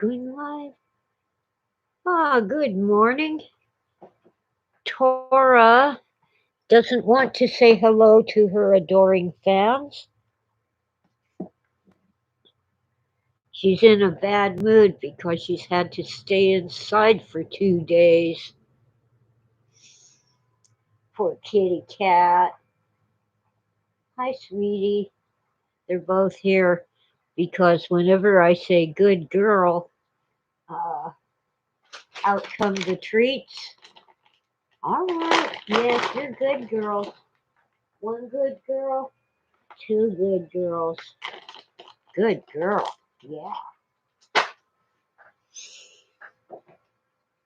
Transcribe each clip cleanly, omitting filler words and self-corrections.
Going live. Good morning. Tora doesn't want to say hello to her adoring fans. She's in a bad mood because she's had to stay inside for 2 days. Poor kitty cat. Hi, sweetie. They're both here because whenever I say good girl, uh, out come the treats. All right, yes, you're good girls. One good girl, two good girls. Good girl. Yeah.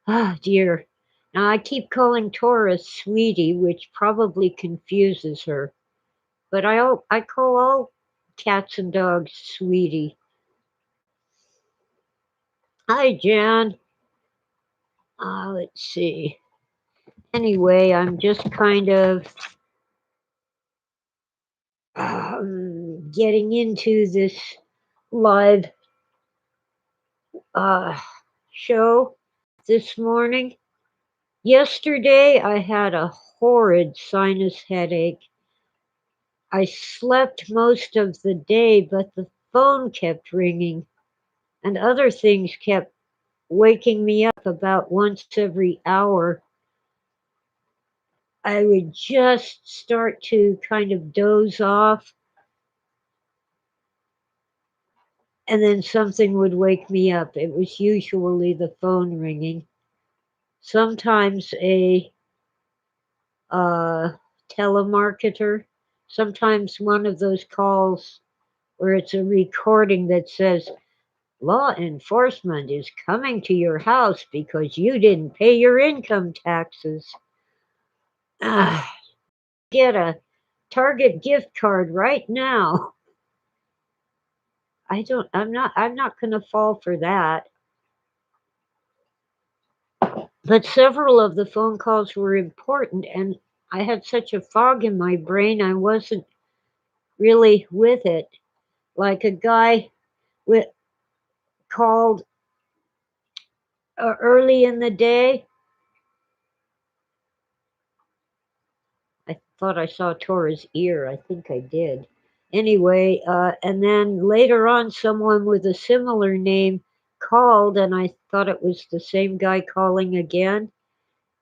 Ah, dear. Now I keep calling Tora Sweetie, which probably confuses her. But I call all cats and dogs Sweetie. Hi, Jan. Let's see. Anyway, I'm just kind of getting into this live uh, show this morning. Yesterday, I had a horrid sinus headache. I slept most of the day, but the phone kept ringing, and other things kept waking me up about once every hour. I would just start to kind of doze off, and then something would wake me up. It was usually the phone ringing, sometimes a uh, telemarketer, sometimes one of those calls where it's a recording that says, law enforcement is coming to your house because you didn't pay your income taxes. Ah, get a Target gift card right now. I'm not going to fall for that. But several of the phone calls were important, and I had such a fog in my brain I wasn't really with it. Like a guy with, called early in the day. I thought I saw Tora's ear. I think I did. Anyway, and then later on, someone with a similar name called, and I thought it was the same guy calling again.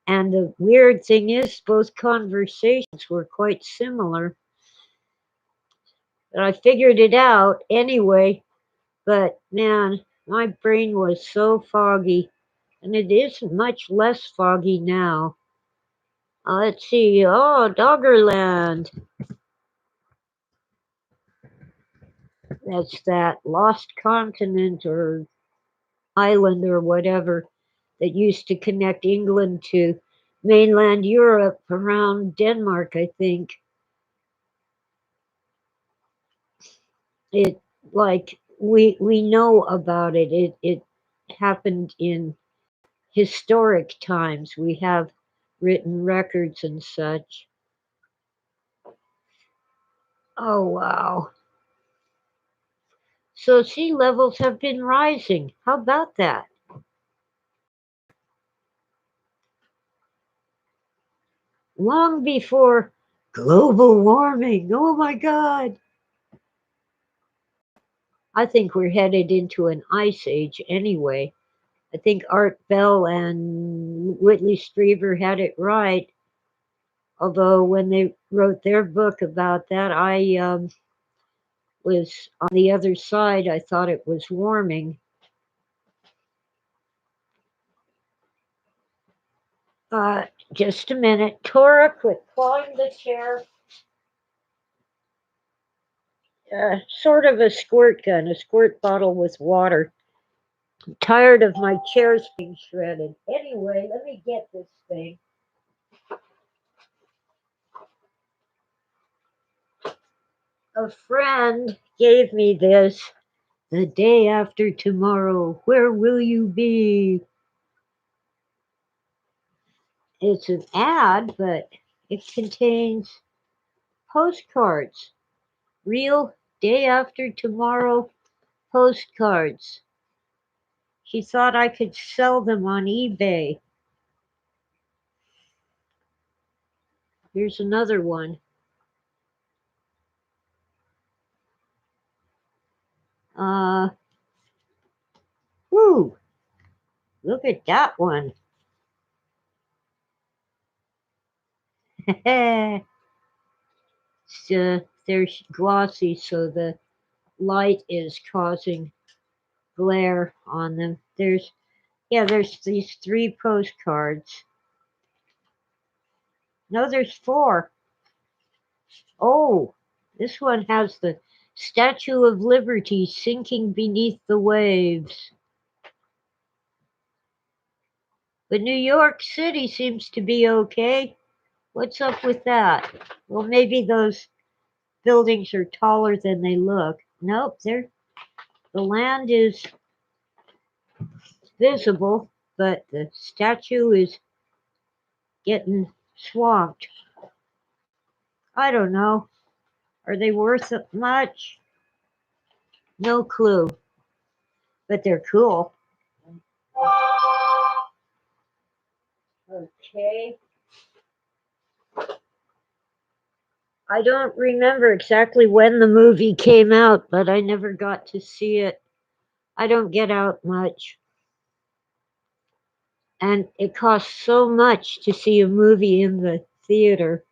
And the weird thing is, both conversations were quite similar. But I figured it out anyway. But man, my brain was so foggy, and it is much less foggy now. Let's see. Oh, Doggerland. That's that lost continent or island or whatever that used to connect England to mainland Europe around Denmark, I think. It like we know about it. It happened in historic times. We have written records and such. Oh wow. So sea levels have been rising. How about that? Long before global warming. Oh my God. I think we're headed into an ice age anyway. I think Art Bell and Whitley Strieber had it right. Although when they wrote their book about that, I was on the other side. I thought it was warming. Uh, just a minute. Tora, quit clawing the chair. Sort of a squirt gun, a squirt bottle with water. I'm tired of my chairs being shredded. Anyway, let me get this thing. A friend gave me this. The day after tomorrow, where will you be? It's an ad, but it contains postcards. Real day after tomorrow postcards. She thought I could sell them on eBay. Here's another one. Uh, whoo, look at that one. They're glossy, so the light is causing glare on them. There's these 3 postcards. No, there's 4. Oh, this one has the Statue of Liberty sinking beneath the waves. But New York City seems to be okay. What's up with that? Well, maybe those buildings are taller than they look. Nope, the land is visible, but the statue is getting swamped. I don't know. Are they worth much? No clue. But they're cool. Okay. I don't remember exactly when the movie came out, but I never got to see it. I don't get out much. And it costs so much to see a movie in the theater.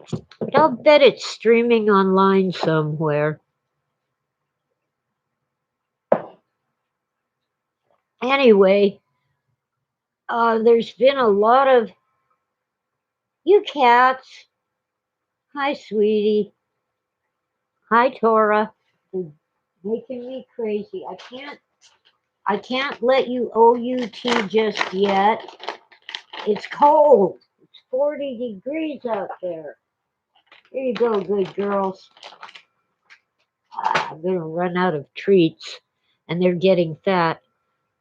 But I'll bet it's streaming online somewhere. Anyway, there's been a lot of you cats. Hi, sweetie. Hi, Tora. You're making me crazy. I can't let you OUT just yet. It's cold. It's 40 degrees out there. Here you go, good girls. I'm gonna run out of treats, and they're getting fat.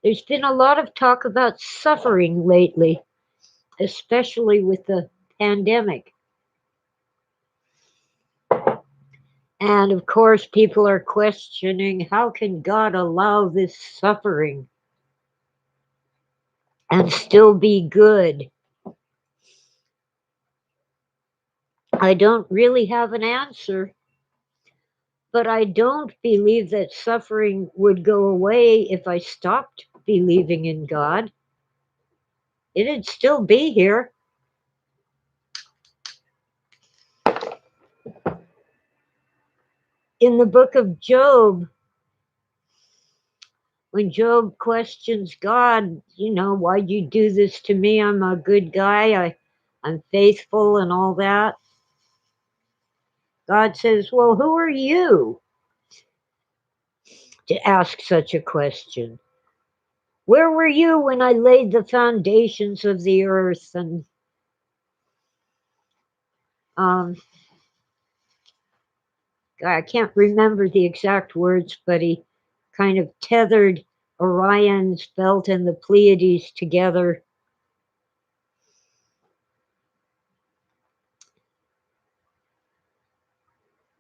There's been a lot of talk about suffering lately, especially with the pandemic. And of course, people are questioning how can God allow this suffering and still be good? I don't really have an answer, but I don't believe that suffering would go away if I stopped believing in God. It'd still be here. In the book of Job, when Job questions God, why'd you do this to me? I'm a good guy. I'm faithful and all that. God says, well, who are you to ask such a question? Where were you when I laid the foundations of the earth? And um, I can't remember the exact words, but he kind of tethered Orion's belt and the Pleiades together.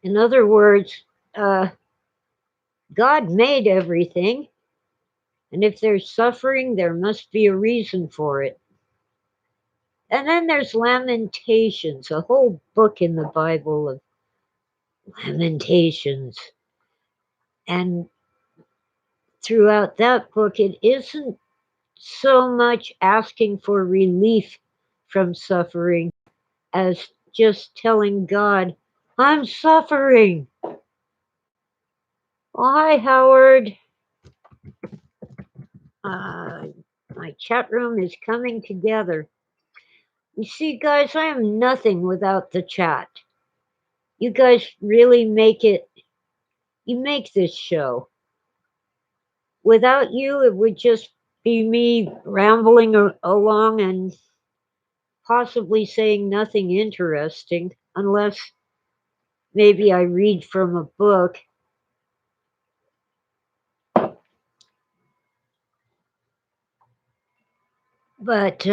In other words, God made everything, and if there's suffering, there must be a reason for it. And then there's Lamentations, a whole book in the Bible of Lamentations. And throughout that book, it isn't so much asking for relief from suffering as just telling God, I'm suffering. Well, hi, Howard. Uh, my chat room is coming together. You see, guys, I am nothing without the chat. You guys really you make this show. Without you, it would just be me rambling along and possibly saying nothing interesting, unless maybe I read from a book. But,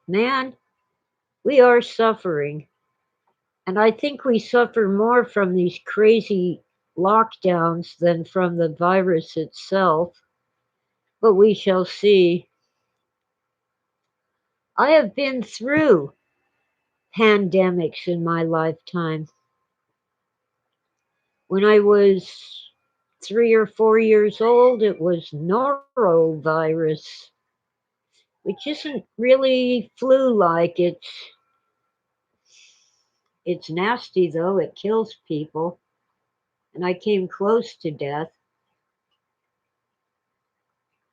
man, we are suffering. And I think we suffer more from these crazy lockdowns than from the virus itself, but we shall see. I have been through pandemics in my lifetime. When I was 3 or 4 years old, it was norovirus, which isn't really flu-like. It's nasty though. It kills people, and I came close to death,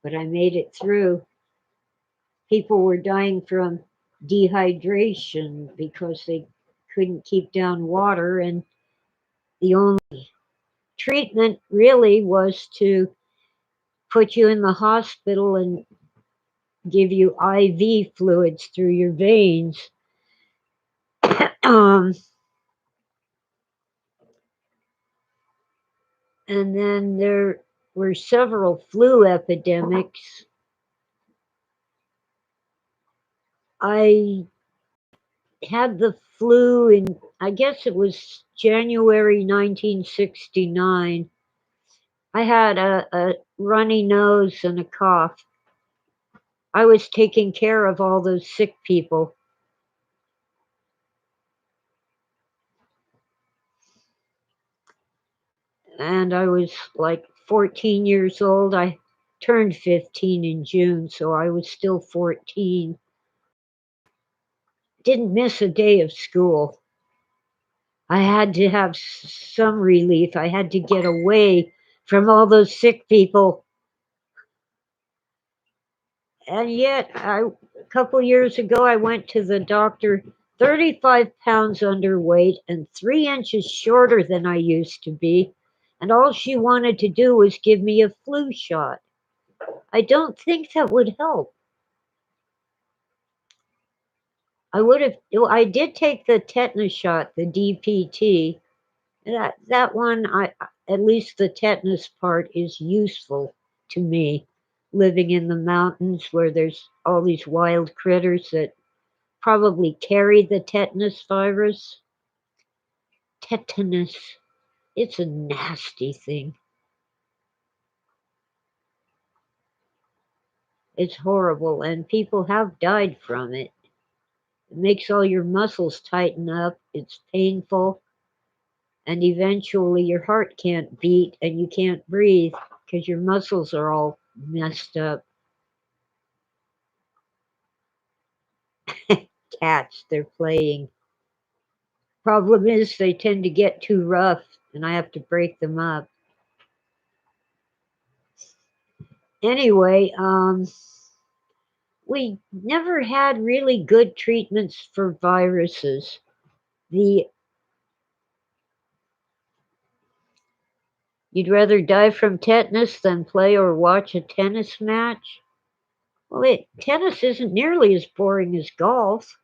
but I made it through. People were dying from dehydration because they couldn't keep down water, and the only treatment really was to put you in the hospital and give you IV fluids through your veins. um, and then there were several flu epidemics. I had the flu in, I guess it was January 1969. I had a runny nose and a cough. I was taking care of all those sick people. And I was like 14 years old. I turned 15 in June, so I was still 14. Didn't miss a day of school. I had to have some relief. I had to get away from all those sick people. And yet, a couple years ago, I went to the doctor, 35 pounds underweight and 3 inches shorter than I used to be. And all she wanted to do was give me a flu shot. I don't think that would help. I did take the tetanus shot, the DPT. That one, at least the tetanus part is useful to me. Living in the mountains where there's all these wild critters that probably carry the tetanus virus. Tetanus, it's a nasty thing. It's horrible, and people have died from it. It makes all your muscles tighten up. It's painful, and eventually your heart can't beat and you can't breathe because your muscles are all messed up. Cats, they're playing. Problem is, they tend to get too rough, and I have to break them up. Anyway, we never had really good treatments for viruses. The You'd rather die from tetanus than play or watch a tennis match? Well, tennis isn't nearly as boring as golf.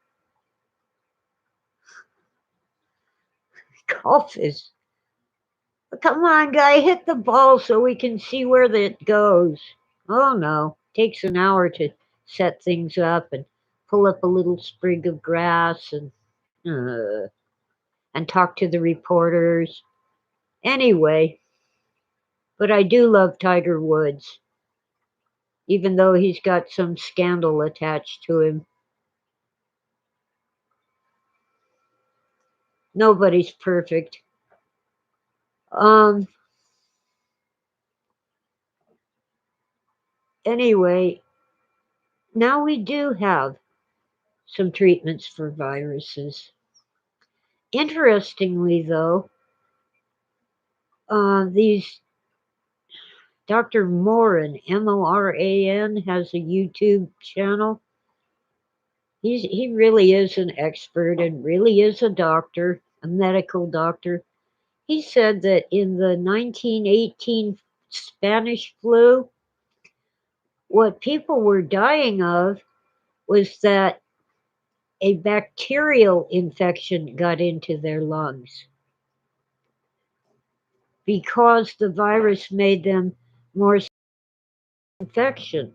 Golf is, come on, guy, hit the ball so we can see where it goes. Oh no, takes an hour to set things up and pull up a little sprig of grass and talk to the reporters. Anyway, but I do love Tiger Woods, even though he's got some scandal attached to him. Nobody's perfect. Um, anyway, now we do have some treatments for viruses. Interestingly, though, these Dr. Moran, Moran, has a YouTube channel. He really is an expert and really is a doctor, a medical doctor. He said that in the 1918 Spanish flu, what people were dying of was that a bacterial infection got into their lungs because the virus made them more infection.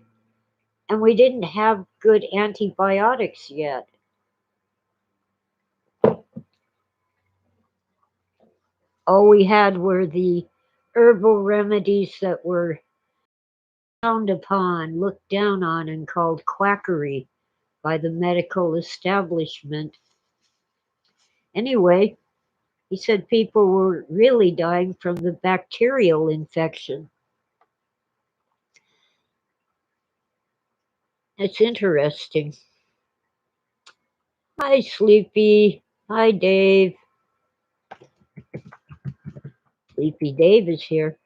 And we didn't have good antibiotics yet. All we had were the herbal remedies that were frowned upon, looked down on, and called quackery by the medical establishment. Anyway, he said people were really dying from the bacterial infection. It's interesting. Hi, Sleepy. Hi, Dave. Sleepy Dave is here.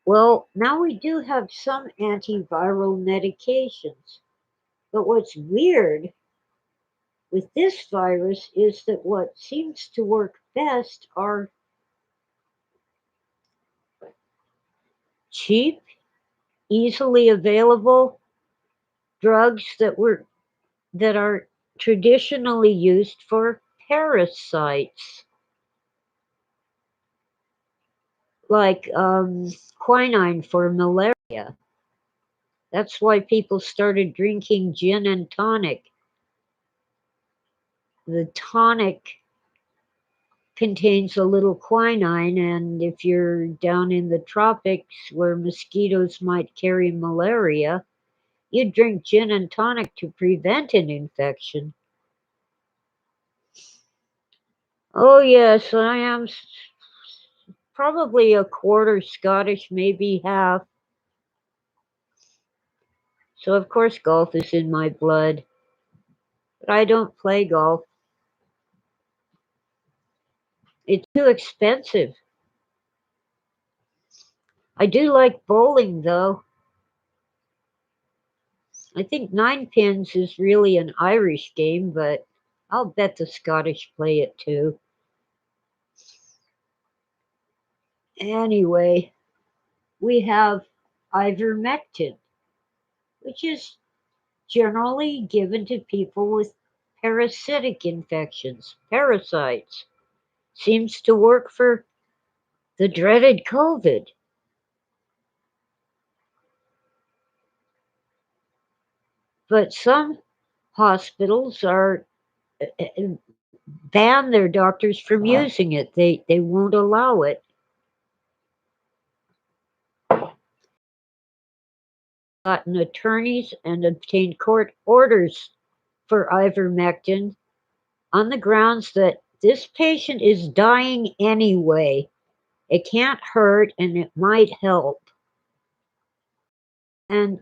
Well, now we do have some antiviral medications. But what's weird with this virus is that what seems to work best are cheap, easily available drugs that are traditionally used for parasites, like quinine for malaria. That's why people started drinking gin and tonic. The tonic contains a little quinine, and if you're down in the tropics where mosquitoes might carry malaria, you drink gin and tonic to prevent an infection. Oh, yes, I am probably a quarter Scottish, maybe half. So, of course, golf is in my blood. But I don't play golf. It's too expensive. I do like bowling, though. I think nine pins is really an Irish game, but I'll bet the Scottish play it too. Anyway, we have ivermectin, which is generally given to people with parasitic infections, parasites. Seems to work for the dreaded COVID. But some hospitals are ban their doctors from using it. They won't allow it. Gotten attorneys and obtained court orders for ivermectin on the grounds that this patient is dying anyway. It can't hurt and it might help. And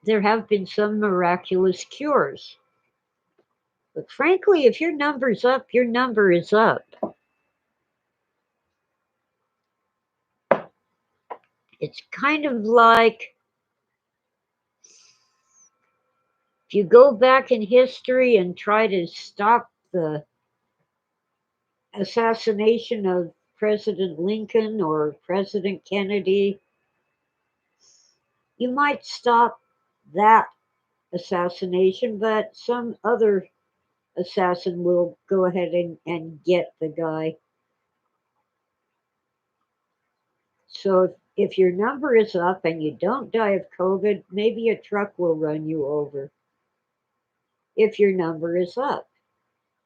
there have been some miraculous cures. But frankly, if your number's up, your number is up. It's kind of like if you go back in history and try to stop the assassination of President Lincoln or President Kennedy, you might stop that assassination, but some other assassin will go ahead and get the guy. So if your number is up and you don't die of COVID, maybe a truck will run you over if your number is up.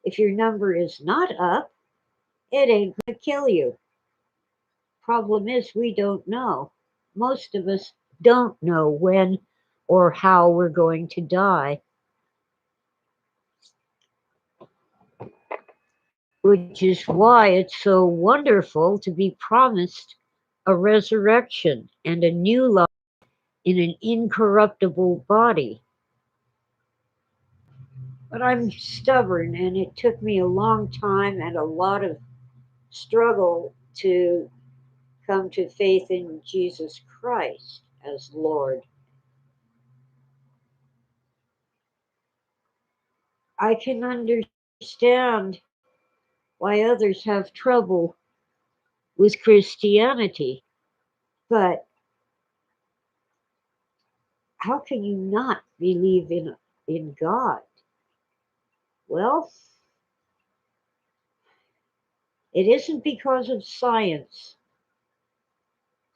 If your number is not up, it ain't going to kill you. Problem is, we don't know. Most of us don't know when or how we're going to die, which is why it's so wonderful to be promised a resurrection and a new life in an incorruptible body. But I'm stubborn, and it took me a long time and a lot of struggle to come to faith in Jesus Christ as Lord. I can understand why others have trouble with Christianity, but how can you not believe in God? Well, it isn't because of science.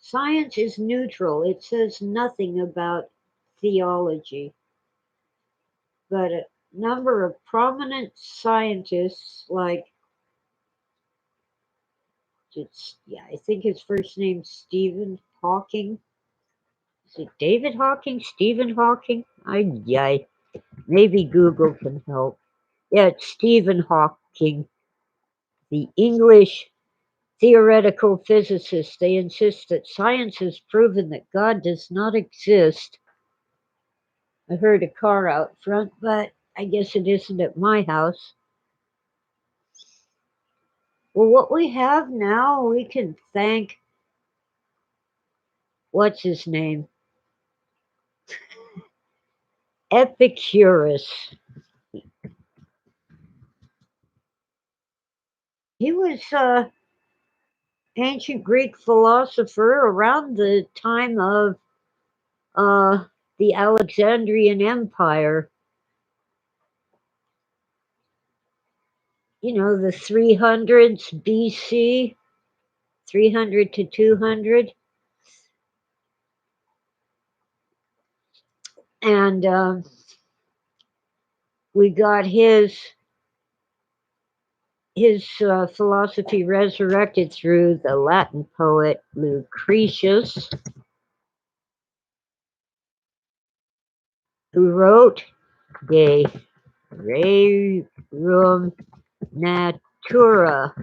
Science is neutral. It says nothing about theology. But a number of prominent scientists, like It's yeah, I think his first name's Stephen Hawking. Is it David Hawking? Stephen Hawking? Yeah, maybe Google can help. Yeah, it's Stephen Hawking, the English theoretical physicist. They insist that science has proven that God does not exist. I heard a car out front, but I guess it isn't at my house. Well, what we have now, we can thank, what's his name? Epicurus. He was ancient Greek philosopher around the time of uh, the Alexandrian Empire. You know, the 300s BC, 300 to 200. And we got his philosophy resurrected through the Latin poet Lucretius, who wrote De Rerum Natura,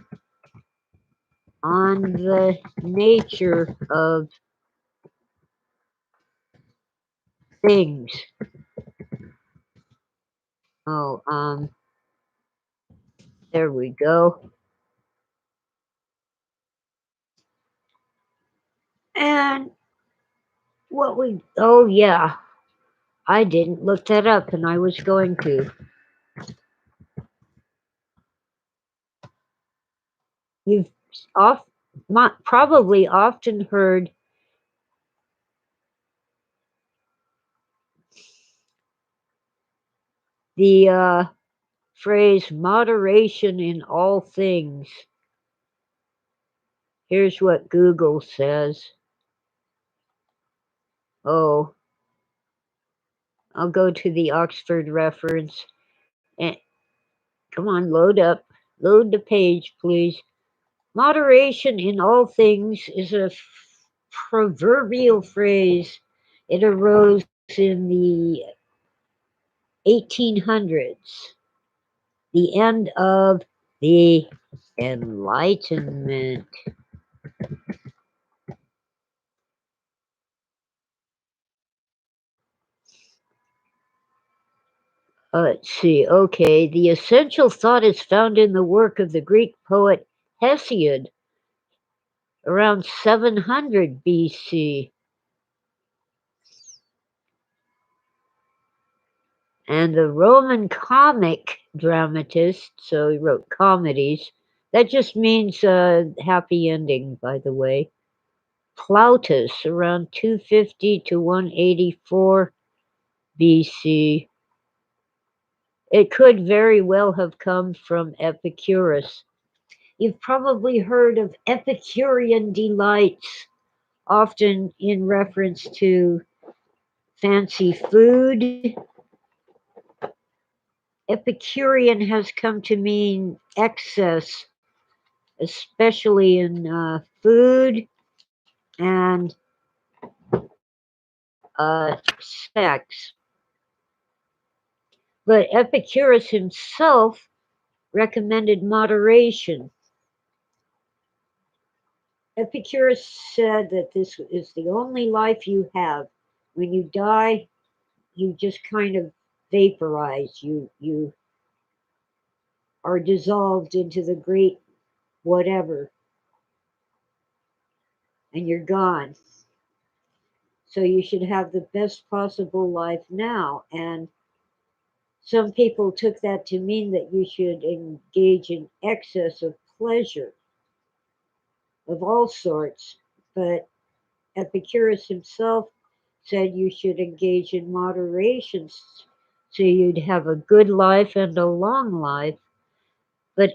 on the nature of things. Oh, there we go. And oh yeah, I didn't look that up and I was going to. You've off, probably often heard the phrase moderation in all things. Here's what Google says. Oh, I'll go to the Oxford reference. And come on, load up. Load the page, please. Moderation in all things is a proverbial phrase. It arose in the 1800s, the end of the Enlightenment. Let's see. Okay, the essential thought is found in the work of the Greek poet Hesiod around 700 BC. And the Roman comic dramatist, so he wrote comedies. That just means happy ending, by the way. Plautus, around 250 to 184 BC. It could very well have come from Epicurus. You've probably heard of Epicurean delights, often in reference to fancy food. Epicurean has come to mean excess, especially in food and sex. But Epicurus himself recommended moderation. Epicurus said that this is the only life you have. When you die, you just kind of vaporize. You are dissolved into the great whatever, and you're gone. So you should have the best possible life now. And some people took that to mean that you should engage in excess of pleasure of all sorts. But Epicurus himself said you should engage in moderation so you'd have a good life and a long life. But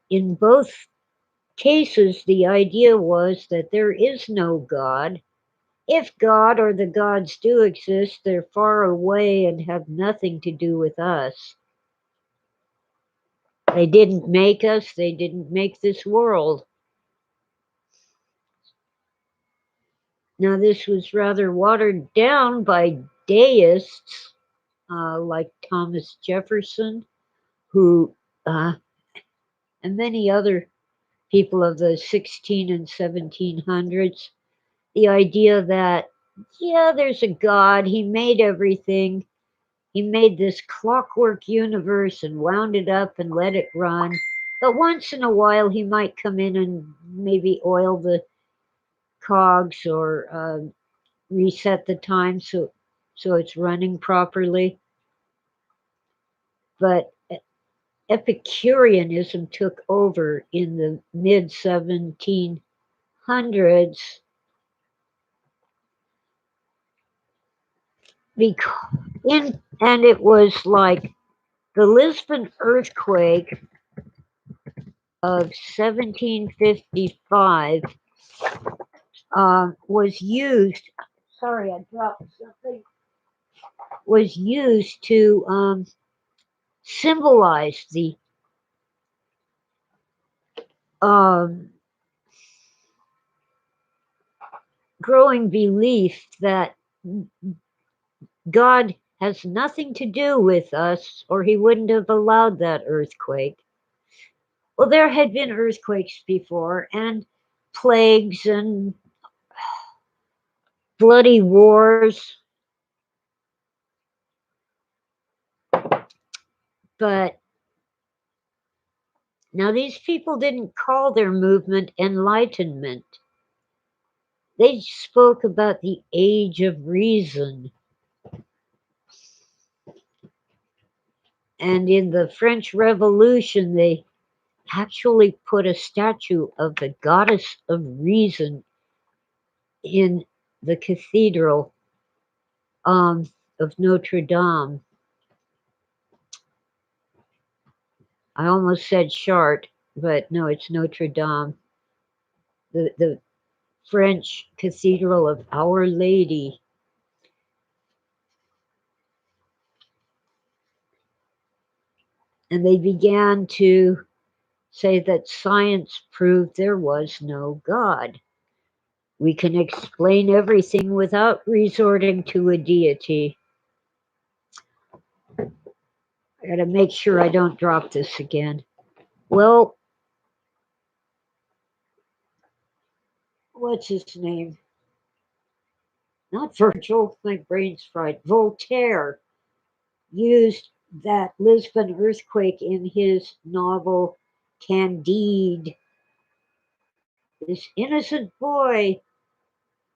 in both cases, the idea was that there is no God. If God or the gods do exist, they're far away and have nothing to do with us. They didn't make us, they didn't make this world. Now, this was rather watered down by deists like Thomas Jefferson, who uh, and many other people of the 16 and 1700s. The idea that, yeah, there's a God, he made everything, he made this clockwork universe and wound it up and let it run. But once in a while, he might come in and maybe oil the cogs or reset the time so it's running properly. But Epicureanism took over in the mid 1700s because and it was like the Lisbon earthquake of 1755 was used. Sorry, I dropped something. Was used to symbolize the um, growing belief that God has nothing to do with us, or he wouldn't have allowed that earthquake. Well, there had been earthquakes before, and plagues and bloody wars, but now these people didn't call their movement enlightenment. They spoke about the age of reason. And in the French Revolution, they actually put a statue of the goddess of reason in the cathedral of Notre Dame. I almost said Chartres, but no, it's Notre Dame, the French Cathedral of Our Lady. And they began to say that science proved there was no God. We can explain everything without resorting to a deity. I gotta make sure I don't drop this again. Well, what's his name? Not Virgil, my brain's fried. Voltaire used that Lisbon earthquake in his novel Candide. This innocent boy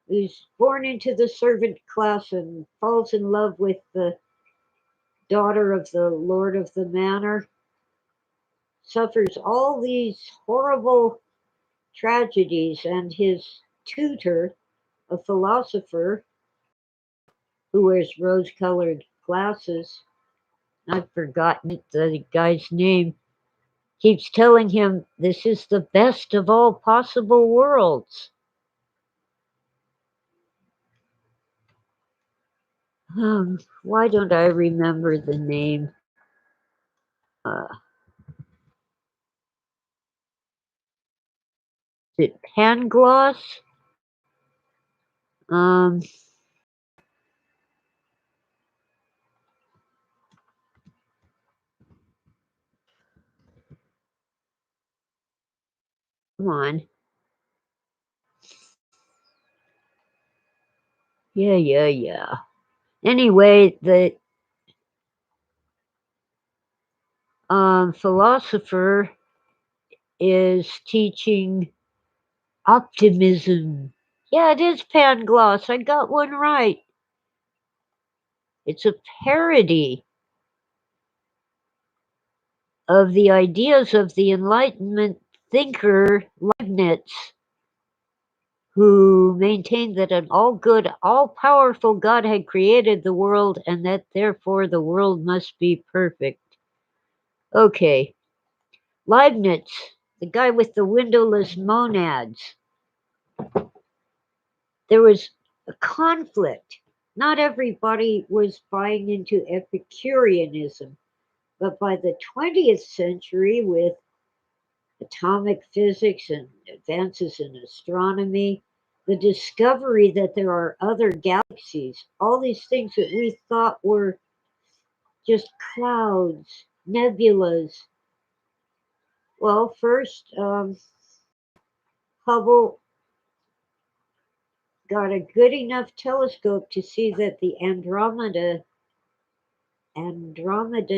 who's born into the servant class and falls in love with the daughter of the lord of the manor, suffers all these horrible tragedies, and his tutor, a philosopher who wears rose colored glasses, I've forgotten the guy's name, keeps telling him this is the best of all possible worlds. Why don't I remember the name? Uh, is it Pangloss? Um, Come on. Yeah. Anyway, the philosopher is teaching optimism. Yeah, it is Pangloss. I got one right. It's a parody of the ideas of the Enlightenment thinker Leibniz, who maintained that an all good, all powerful God had created the world and that therefore the world must be perfect. Okay, Leibniz, the guy with the windowless monads, there was a conflict. Not everybody was buying into Epicureanism, but by the 20th century, with atomic physics and advances in astronomy, the discovery that there are other galaxies, all these things that we thought were just clouds, nebulas. Well, first, Hubble got a good enough telescope to see that the Andromeda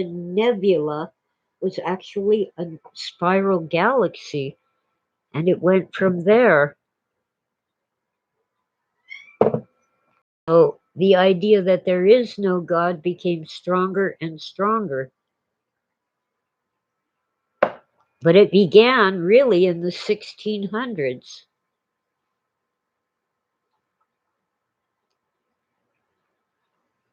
Nebula was actually a spiral galaxy, and it went from there. So the idea that there is no God became stronger and stronger. But it began really in the 1600s.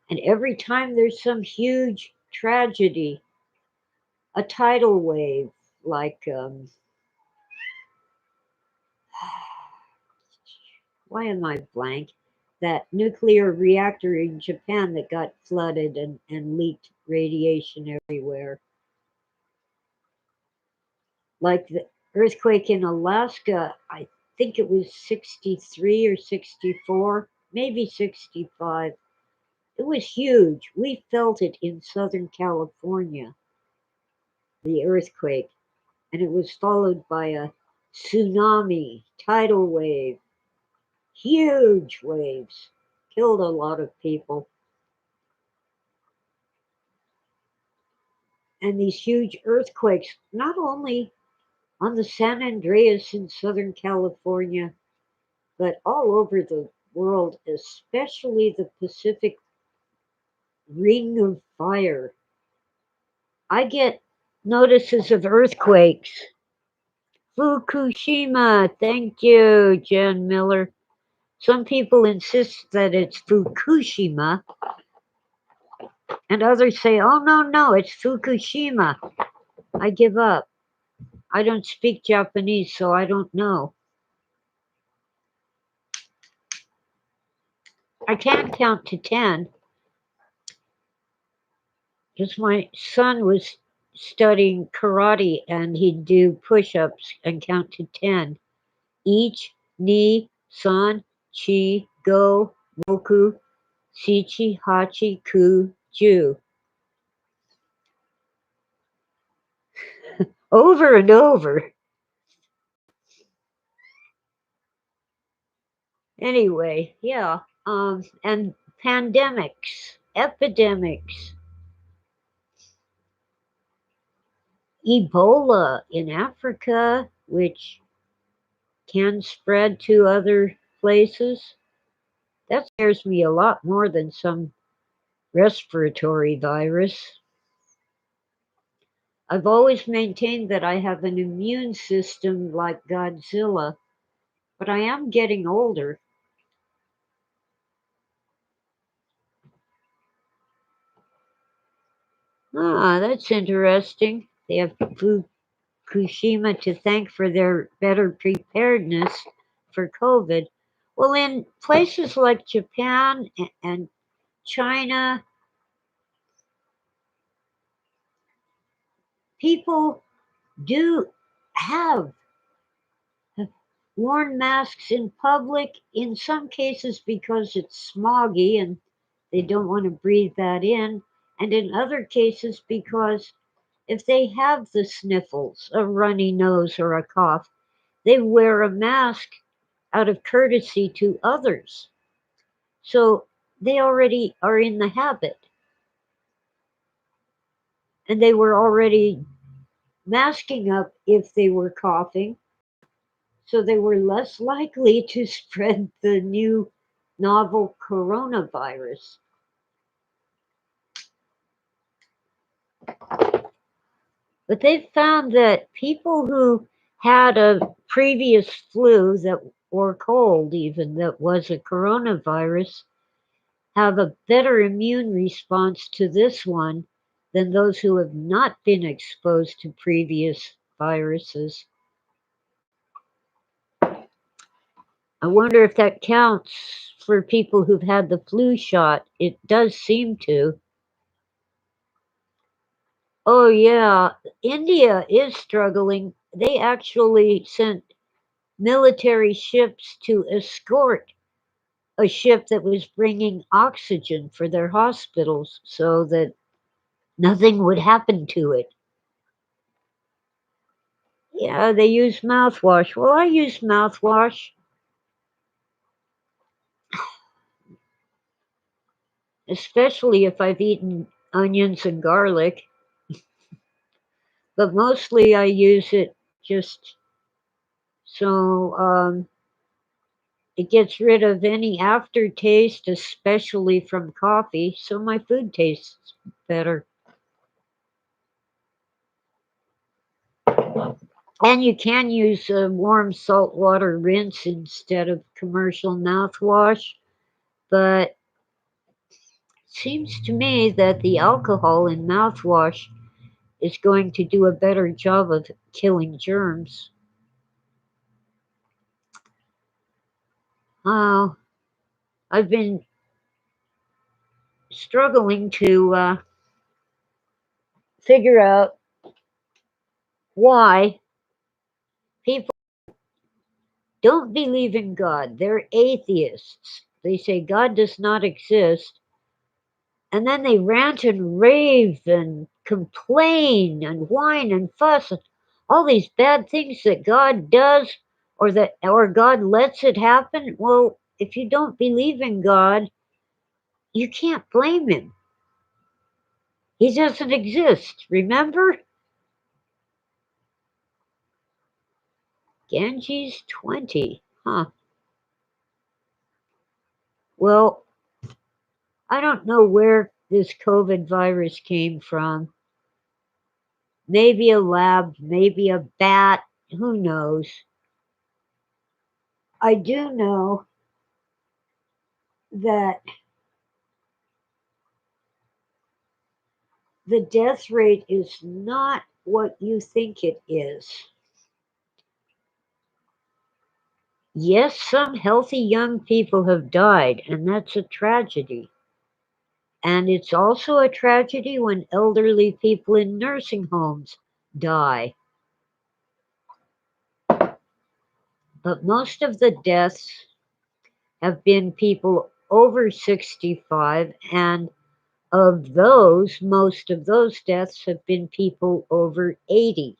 And every time there's some huge tragedy, a tidal wave, like, why am I blank? That nuclear reactor in Japan that got flooded and leaked radiation everywhere. Like the earthquake in Alaska, I think it was 63 or 64, maybe 65. It was huge. We felt it in Southern California, the earthquake, and it was followed by a tsunami, tidal wave, huge waves, killed a lot of people. And these huge earthquakes, not only on the San Andreas in Southern California, but all over the world, especially the Pacific Ring of Fire. I get notices of earthquakes. Fukushima, thank you, Jen Miller. Some people insist that it's Fukushima, and others say, oh, no, no, it's Fukushima. I give up. I don't speak Japanese, so I don't know. I can count to 10 because my son was studying karate and he'd do push ups and count to 10. Ich, ni, san, chi, go, roku, shichi, hachi, ku, ju. Over and over. Anyway, yeah. And pandemics, epidemics, Ebola in Africa, which can spread to other places. That scares me a lot more than some respiratory virus. I've always maintained that I have an immune system like Godzilla, but I am getting older. Ah, that's interesting. They have Fukushima to thank for their better preparedness for COVID. Well, in places like Japan and China, people do have worn masks in public, in some cases because it's smoggy and they don't want to breathe that in, and in other cases because if they have the sniffles, a runny nose, or a cough, they wear a mask out of courtesy to others. So they already are in the habit, and they were already masking up if they were coughing, so they were less likely to spread the new novel coronavirus. But they found that people who had a previous flu that or cold even that was a coronavirus have a better immune response to this one than those who have not been exposed to previous viruses. I wonder if that counts for people who've had the flu shot. It does seem to. Oh, yeah. India is struggling. They actually sent military ships to escort a ship that was bringing oxygen for their hospitals so that nothing would happen to it. Yeah, they use mouthwash. Well, I use mouthwash, especially if I've eaten onions and garlic, but mostly I use it just so it gets rid of any aftertaste, especially from coffee, so my food tastes better. And you can use a warm saltwater rinse instead of commercial mouthwash, but it seems to me that the alcohol in mouthwash is going to do a better job of killing germs. Uh, I've been struggling to figure out why people don't believe in God. They're atheists. They say God does not exist, and then they rant and rave and complain and whine and fuss and all these bad things that God does or God lets it happen. Well, if you don't believe in God, you can't blame him. He doesn't exist. Remember? Ganges 20. Huh. Well, I don't know where this COVID virus came from. Maybe a lab, maybe a bat, who knows? I do know that the death rate is not what you think it is. Yes, some healthy young people have died, and that's a tragedy. And it's also a tragedy when elderly people in nursing homes die. But most of the deaths have been people over 65, and of those, most of those deaths have been people over 80.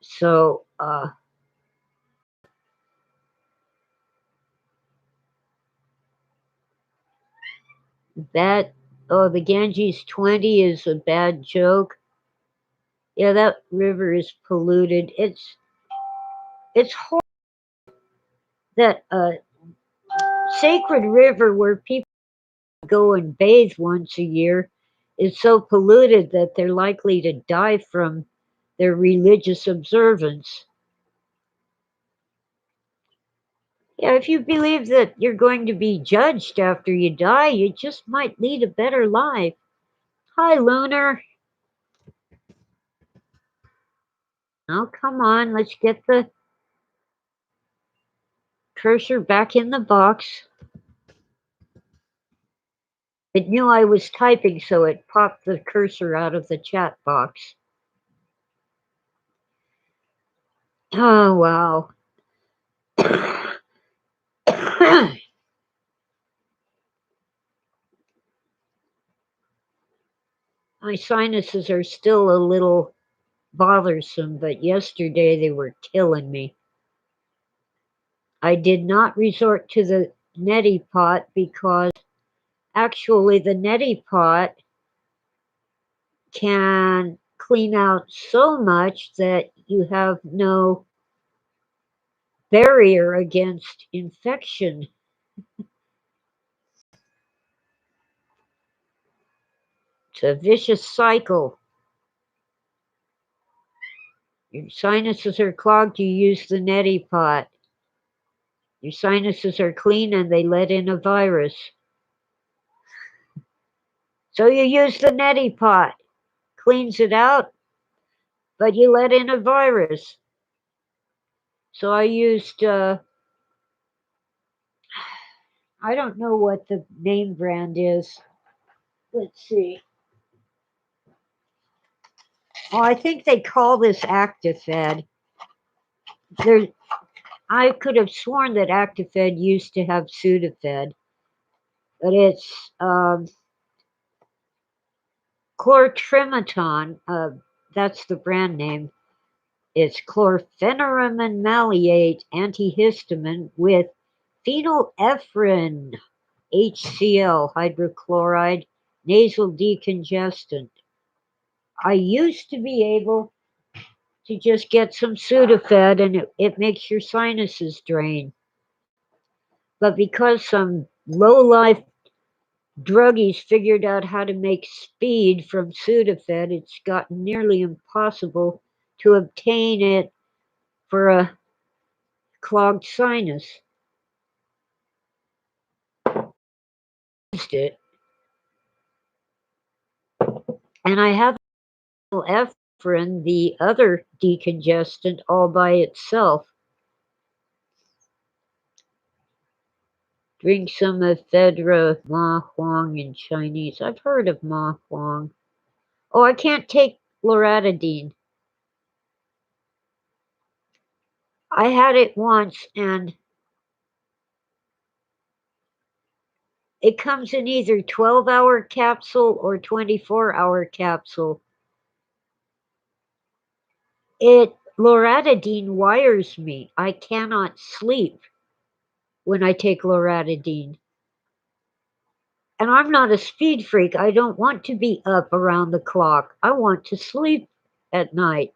So, that, oh, the Ganges 20 is a bad joke. Yeah, that river is polluted. It's horrible that a sacred river where people go and bathe once a year is so polluted that they're likely to die from their religious observance. Yeah, if you believe that you're going to be judged after you die, you just might lead a better life. Hi, Lunar. Oh, come on, let's get the cursor back in the box. It knew I was typing, so it popped the cursor out of the chat box. Oh, wow. My sinuses are still a little bothersome, but yesterday they were killing me. I did not resort to the neti pot because actually the neti pot can clean out so much that you have no barrier against infection. It's a vicious cycle. Your sinuses are clogged, you use the neti pot. Your sinuses are clean and they let in a virus. So you use the neti pot, cleans it out, but you let in a virus. So I used, I don't know what the name brand is. Let's see. Oh, I think they call this ActiFed. There, I could have sworn that ActiFed used to have Sudafed, but it's chlortrimeton. That's the brand name. It's chlorpheniramine maleate antihistamine with phenylephrine HCl hydrochloride nasal decongestant. I used to be able to just get some Sudafed and it makes your sinuses drain. But because some low life druggies figured out how to make speed from Sudafed, it's gotten nearly impossible to obtain it for a clogged sinus. Used it, and I have epinephrine, the other decongestant, all by itself. Drink some ephedra ma huang in Chinese. I've heard of ma huang. Oh, I can't take loratadine. I had it once and it comes in either 12-hour capsule or 24-hour capsule. It loratadine wires me. I cannot sleep when I take loratadine. And I'm not a speed freak. I don't want to be up around the clock. I want to sleep at night.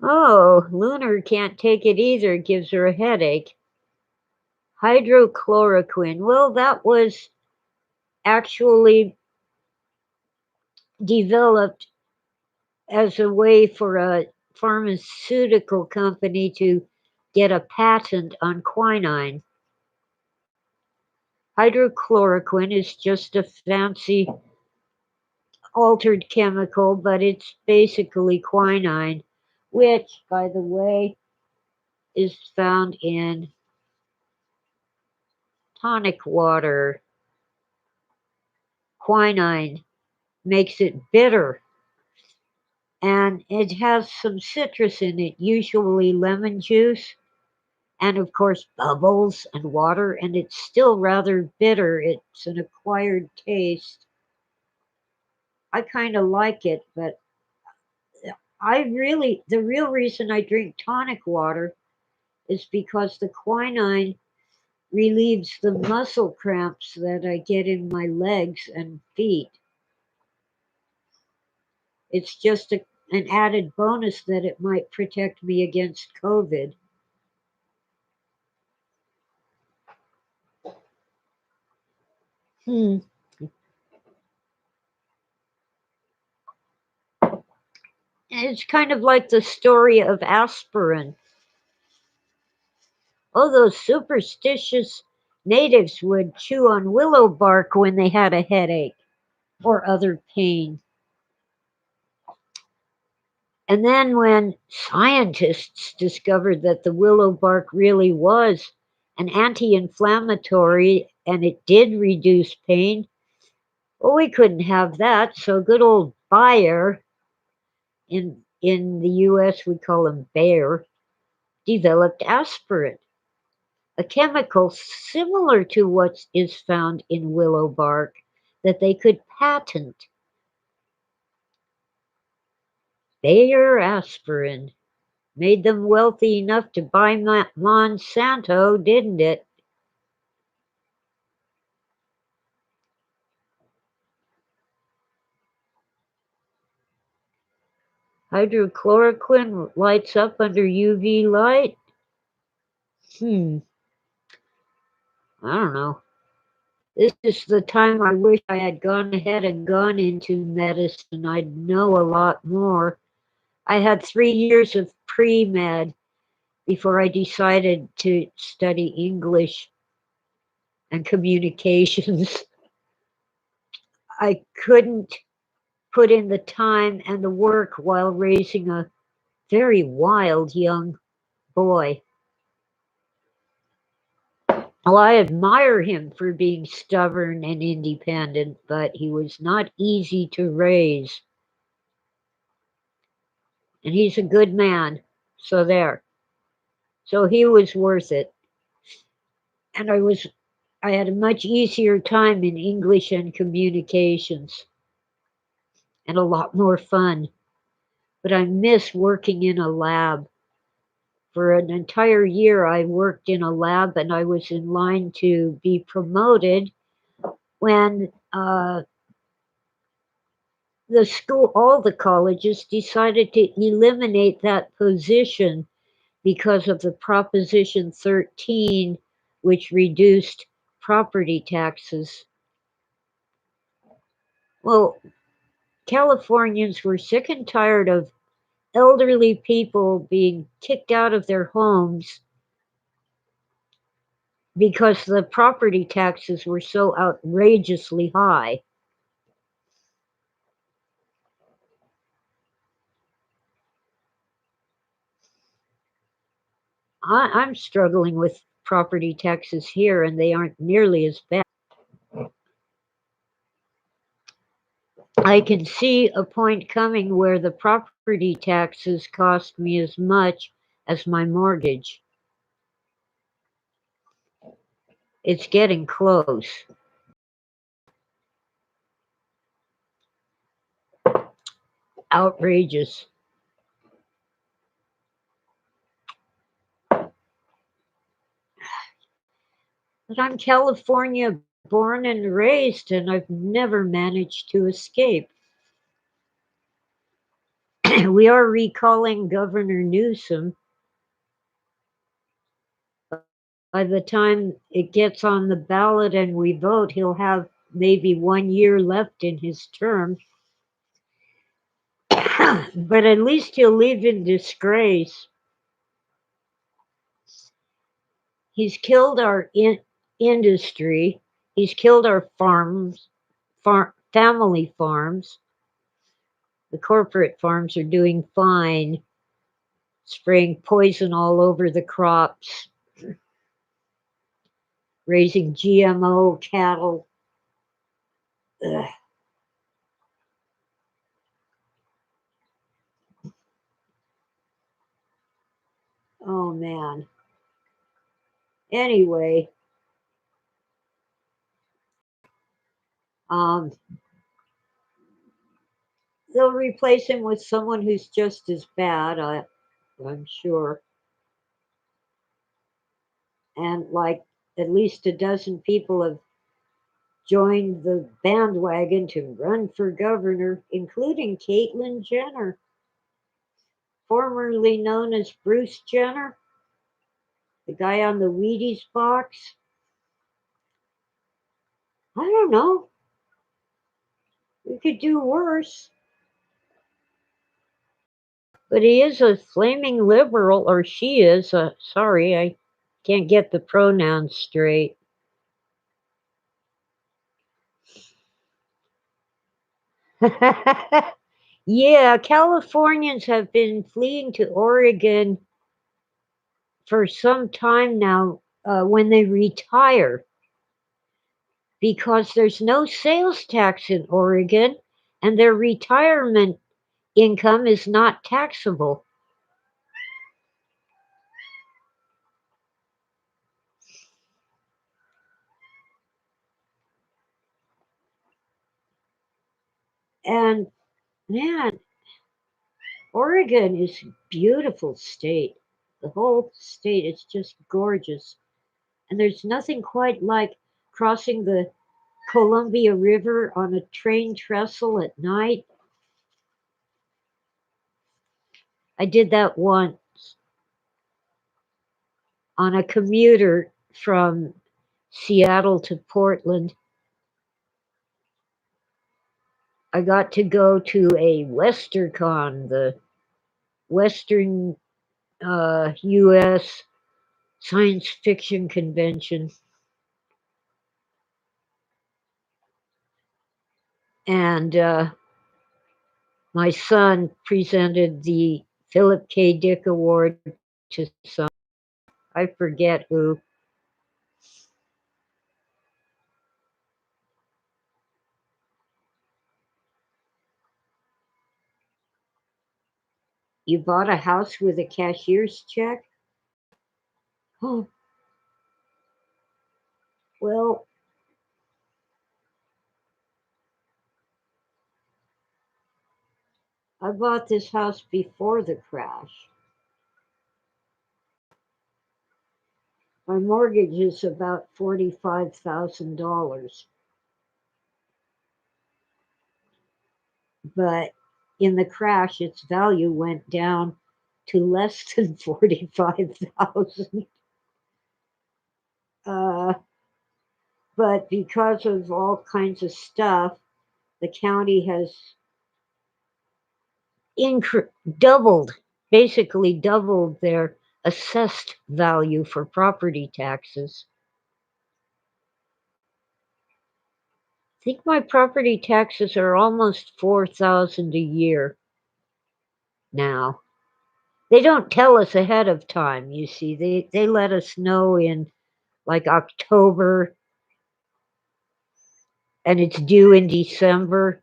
Oh, Lunar can't take it either. It gives her a headache. Hydrochloroquine. Well, that was actually developed as a way for a pharmaceutical company to get a patent on quinine. Hydrochloroquine is just a fancy altered chemical, but it's basically quinine, which, by the way, is found in tonic water. Quinine makes it bitter and it has some citrus in it, usually lemon juice, and of course, bubbles and water, and it's still rather bitter. It's an acquired taste. I kind of like it, but the real reason I drink tonic water is because the quinine relieves the muscle cramps that I get in my legs and feet. It's just an added bonus that it might protect me against COVID. Hmm. It's kind of like the story of aspirin. Oh, those superstitious natives would chew on willow bark when they had a headache or other pain. And then when scientists discovered that the willow bark really was an anti-inflammatory and it did reduce pain, well, we couldn't have that. So good old Bayer, in the US we call him Bayer, developed aspirin, a chemical similar to what is found in willow bark that they could patent. Bayer aspirin made them wealthy enough to buy Monsanto, didn't it? Hydrochloroquine lights up under UV light? Hmm, I don't know. This is the time I wish I had gone ahead and gone into medicine. I'd know a lot more. I had 3 years of pre med before I decided to study English and communications. I couldn't put in the time and the work while raising a very wild young boy. Well, I admire him for being stubborn and independent, but he was not easy to raise. And he's a good man. So there. So he was worth it. And I had a much easier time in English and communications and a lot more fun. But I miss working in a lab. For an entire year, I worked in a lab and I was in line to be promoted when all the colleges decided to eliminate that position because of the Proposition 13, which reduced property taxes. Well, Californians were sick and tired of elderly people being kicked out of their homes because the property taxes were so outrageously high. I'm struggling with property taxes here, and they aren't nearly as bad. I can see a point coming where the property taxes cost me as much as my mortgage. It's getting close. Outrageous. But I'm California born and raised, and I've never managed to escape. We are recalling Governor Newsom. By the time it gets on the ballot and we vote, he'll have maybe 1 year left in his term. But at least he'll leave in disgrace. He's killed our industry. He's killed our family farms. The corporate farms are doing fine, spraying poison all over the crops, raising GMO cattle. Ugh. Oh man. Anyway, um, they'll replace him with someone who's just as bad, I'm sure. And like at least a dozen people have joined the bandwagon to run for governor, including Caitlyn Jenner, formerly known as Bruce Jenner, the guy on the Wheaties box. I don't know. We could do worse. But he is a flaming liberal, or she is. Sorry, I can't get the pronouns straight. Yeah, Californians have been fleeing to Oregon for some time now when they retire because there's no sales tax in Oregon and their retirement income is not taxable. And man, Oregon is a beautiful state. The whole state is just gorgeous. And there's nothing quite like crossing the Columbia River on a train trestle at night. I did that once on a commuter from Seattle to Portland. I got to go to a WesterCon, the Western U.S. science fiction convention, and my son presented the Philip K. Dick Award to some, I forget who. You bought a house with a cashier's check? Oh, well, I bought this house before the crash. My mortgage is about $45,000, but in the crash, its value went down to less than 45,000. Uh, but because of all kinds of stuff, the county has incre- doubled, basically doubled their assessed value for property taxes. I think my property taxes are almost 4,000 a year now. They don't tell us ahead of time, you see. They let us know in like October and it's due in December,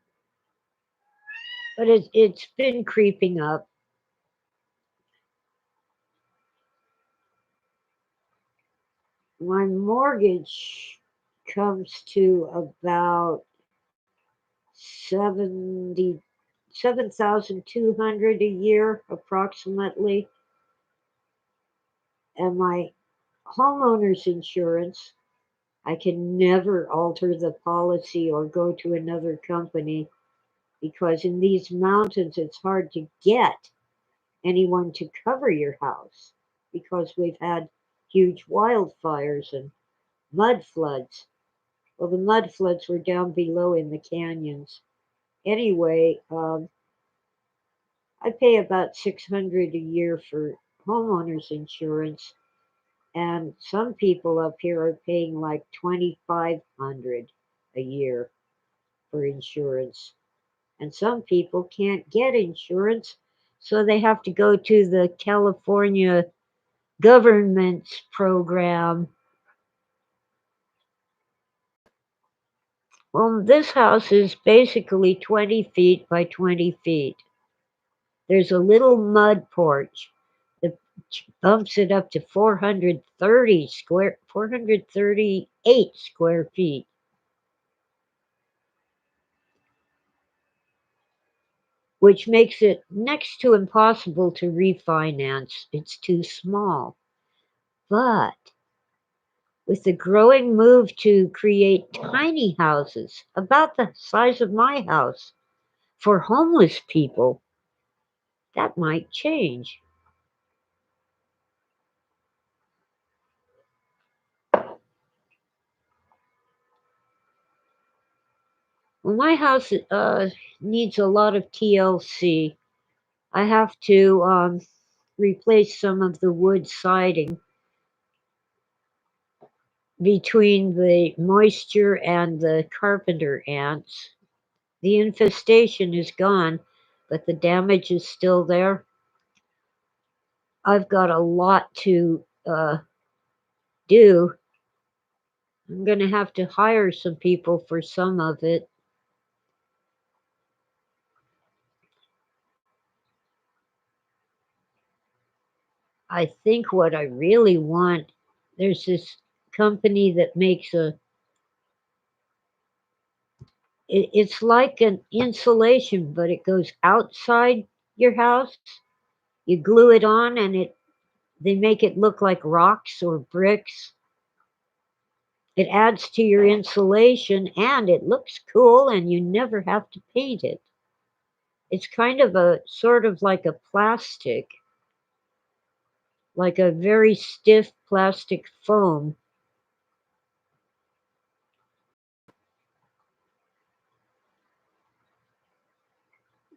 but it's been creeping up. My mortgage comes to about 70 7,200 a year approximately, and my homeowner's insurance, I can never alter the policy or go to another company because in these mountains it's hard to get anyone to cover your house because we've had huge wildfires and mud floods. Well, the mud floods were down below in the canyons. Anyway, I pay about 600 a year for homeowners insurance, and some people up here are paying like 2,500 a year for insurance. And some people can't get insurance, so they have to go to the California government's program. Well, this house is basically 20 feet by 20 feet. There's a little mud porch that bumps it up to 438 square feet, which makes it next to impossible to refinance. It's too small. But with the growing move to create tiny houses about the size of my house for homeless people, that might change. Well, my house needs a lot of TLC. I have to replace some of the wood siding between the moisture and the carpenter ants. The infestation is gone, but the damage is still there. I've got a lot to do. I'm going to have to hire some people for some of it. I think what I really want, there's this company that makes it's like an insulation, but it goes outside your house. You glue it on and they make it look like rocks or bricks. It adds to your insulation and it looks cool and you never have to paint it. It's kind of a sort of like a plastic, like a very stiff plastic foam,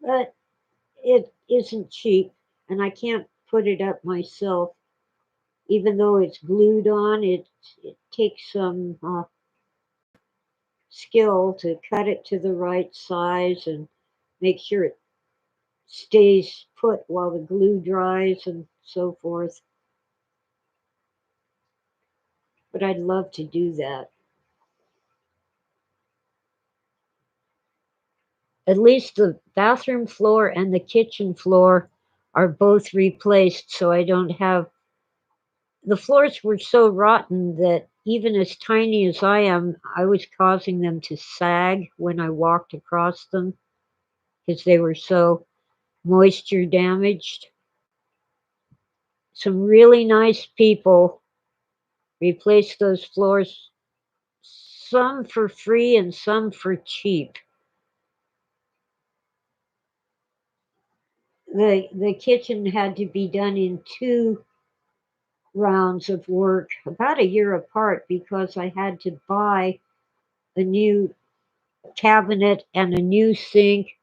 but it isn't cheap and I can't put it up myself. Even though it's glued on, it takes some skill to cut it to the right size and make sure it stays put while the glue dries and so forth. But I'd love to do that. At least the bathroom floor and the kitchen floor are both replaced so I don't have. The floors were so rotten that even as tiny as I am, I was causing them to sag when I walked across them because they were so moisture damaged. Some really nice people replaced those floors, some for free and some for cheap. The kitchen had to be done in two rounds of work, about a year apart, because I had to buy a new cabinet and a new sink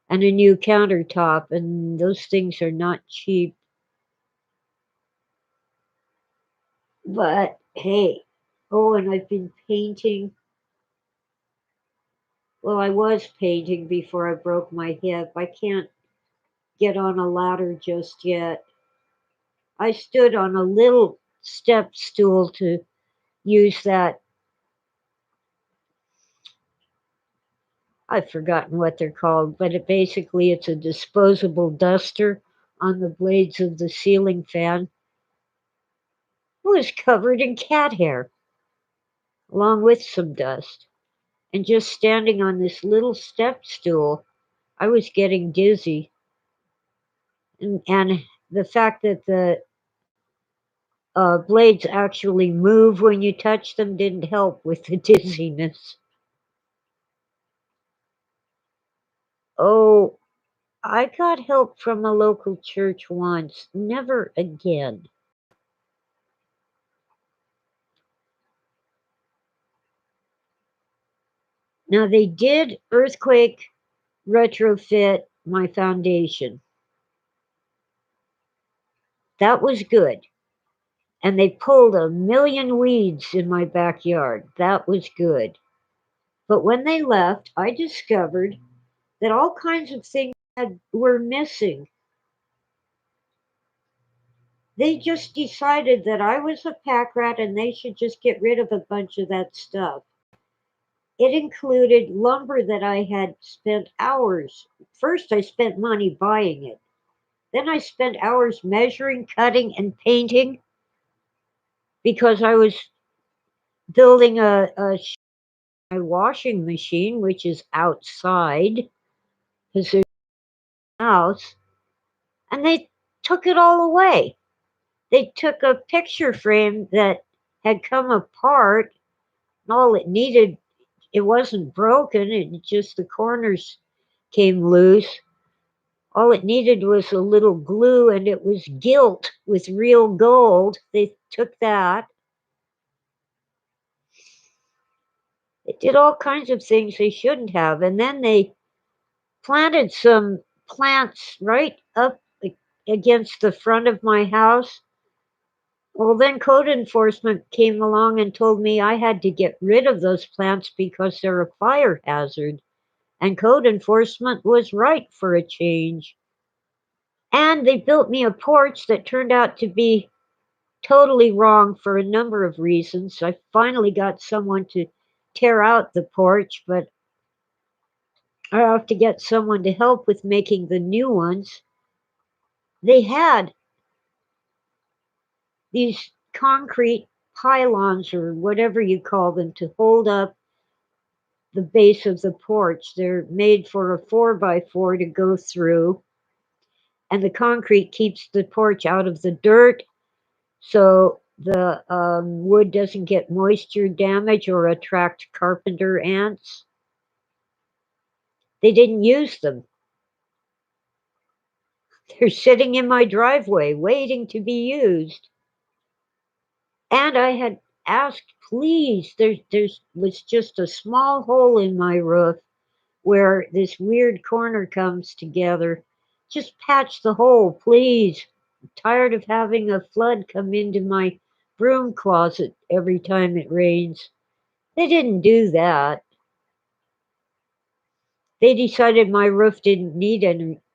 and a new countertop, and those things are not cheap. But hey, oh, and I've been painting. Well, I was painting before I broke my hip. I can't get on a ladder just yet. I stood on a little step stool to use that. I've forgotten what they're called, but it's a disposable duster on the blades of the ceiling fan. It was covered in cat hair, along with some dust. And just standing on this little step stool, I was getting dizzy. And the fact that the blades actually move when you touch them didn't help with the dizziness. Oh, I got help from a local church once. Never again. Now, they did earthquake retrofit my foundation. That was good. And they pulled a million weeds in my backyard. That was good. But when they left, I discovered that all kinds of things were missing. They just decided that I was a pack rat and they should just get rid of a bunch of that stuff. It included lumber that I had spent hours. First, I spent money buying it. Then I spent hours measuring, cutting, and painting because I was building my washing machine, which is outside because there's a house, and they took it all away. They took a picture frame that had come apart, and all it needed, it wasn't broken, it just the corners came loose. All it needed was a little glue, and it was gilt with real gold. They took that. They did all kinds of things they shouldn't have. And then they planted some plants right up against the front of my house. Well, then code enforcement came along and told me I had to get rid of those plants because they're a fire hazard. And code enforcement was right for a change. And they built me a porch that turned out to be totally wrong for a number of reasons. I finally got someone to tear out the porch, but I have to get someone to help with making the new ones. They had these concrete pylons or whatever you call them to hold up the base of the porch. They're made for a 4x4 to go through, and the concrete keeps the porch out of the dirt so the wood doesn't get moisture damage or attract carpenter ants. They didn't use them. They're sitting in my driveway waiting to be used. And I had asked, please, there's was just a small hole in my roof where this weird corner comes together. Just patch the hole, please. I'm tired of having a flood come into my broom closet every time it rains. They didn't do that. They decided my roof didn't need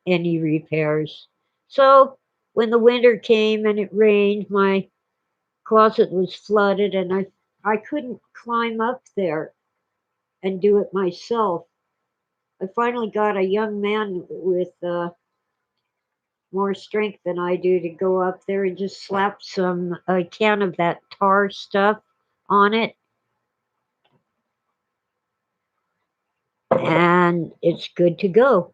any repairs. So when the winter came and it rained, my closet was flooded and I couldn't climb up there and do it myself. I finally got a young man with more strength than I do to go up there and just slap some a can of that tar stuff on it, and it's good to go.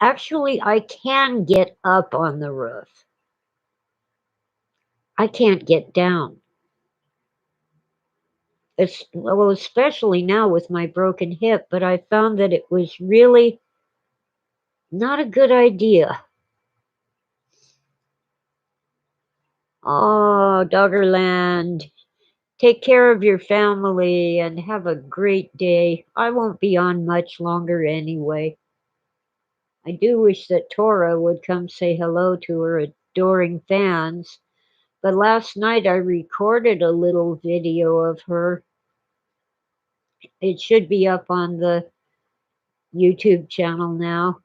Actually, I can get up on the roof. I can't get down. Well, especially now with my broken hip, but I found that it was really not a good idea. Oh, Doggerland, take care of your family and have a great day. I won't be on much longer anyway. I do wish that Tora would come say hello to her adoring fans, but last night I recorded a little video of her. It should be up on the YouTube channel now.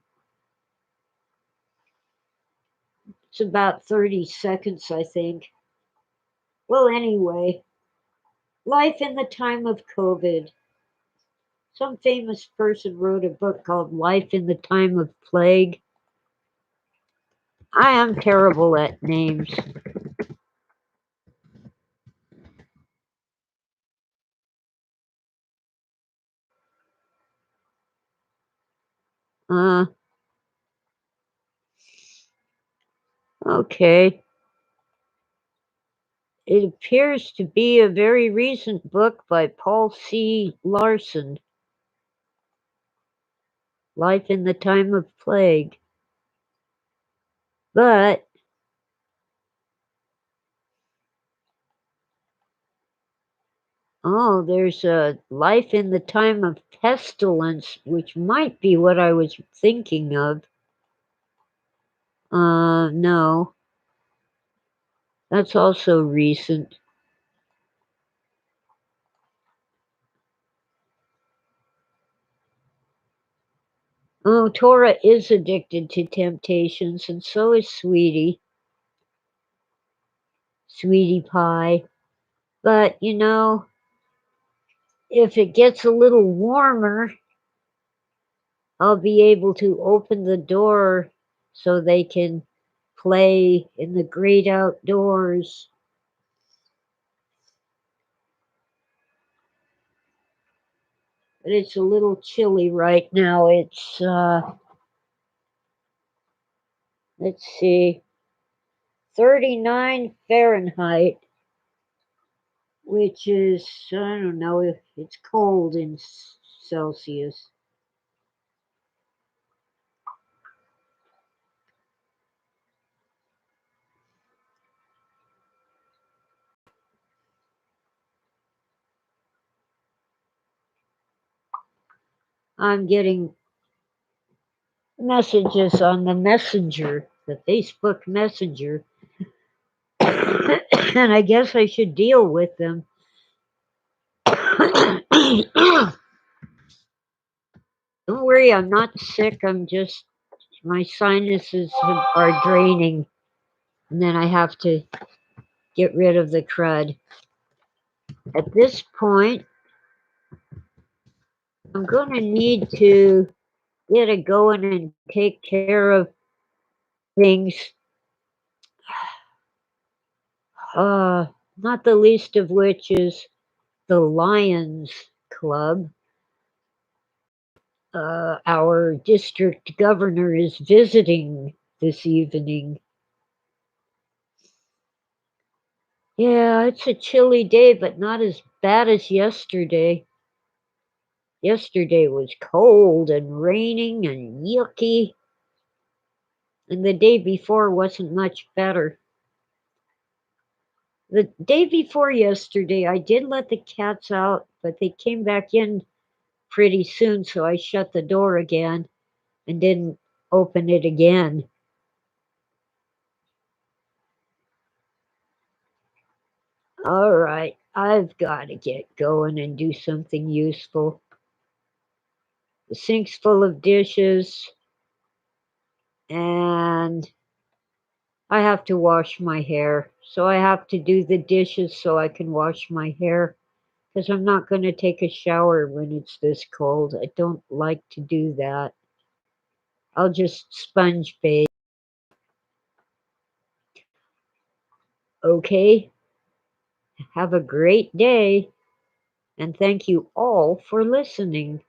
It's about 30 seconds, I think. Well, anyway, life in the time of COVID. Some famous person wrote a book called Life in the Time of Plague. I am terrible at names. Uh, okay. It appears to be a very recent book by Paul C. Larson, Life in the Time of Plague. But, oh, there's a Life in the Time of Pestilence, which might be what I was thinking of. No, that's also recent. Oh, Tora is addicted to temptations, and so is Sweetie Pie. But, if it gets a little warmer, I'll be able to open the door so they can play in the great outdoors. But it's a little chilly right now. It's, let's see, 39 Fahrenheit, which is, I don't know, if it's cold in Celsius. I'm getting messages on the messenger, the Facebook messenger, and I guess I should deal with them. Don't worry, I'm not sick. I'm just, my sinuses are draining, and then I have to get rid of the crud. At this point, I'm going to need to get it going and take care of things. Uh, Not the least of which is the Lions Club. Our district governor is visiting this evening. Yeah, it's a chilly day, but not as bad as yesterday. Yesterday was cold and raining and yucky, and the day before wasn't much better. The day before yesterday, I did let the cats out, but they came back in pretty soon, so I shut the door again and didn't open it again. All right, I've got to get going and do something useful. The sink's full of dishes, and I have to wash my hair. So I have to do the dishes so I can wash my hair because I'm not going to take a shower when it's this cold. I don't like to do that. I'll just sponge bathe. Okay, have a great day, and thank you all for listening.